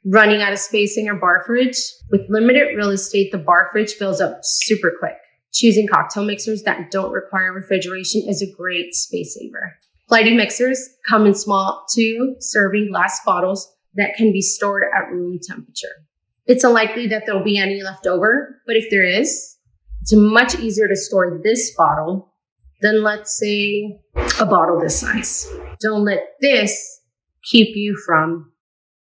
Running out of space in your bar fridge? With limited real estate, the bar fridge fills up super quick. Choosing cocktail mixers that don't require refrigeration is a great space saver. Flighty mixers come in small 2-serving glass bottles that can be stored at room temperature. It's unlikely that there'll be any left over, but if there is, it's much easier to store this bottle than, let's say, a bottle this size. Don't let this keep you from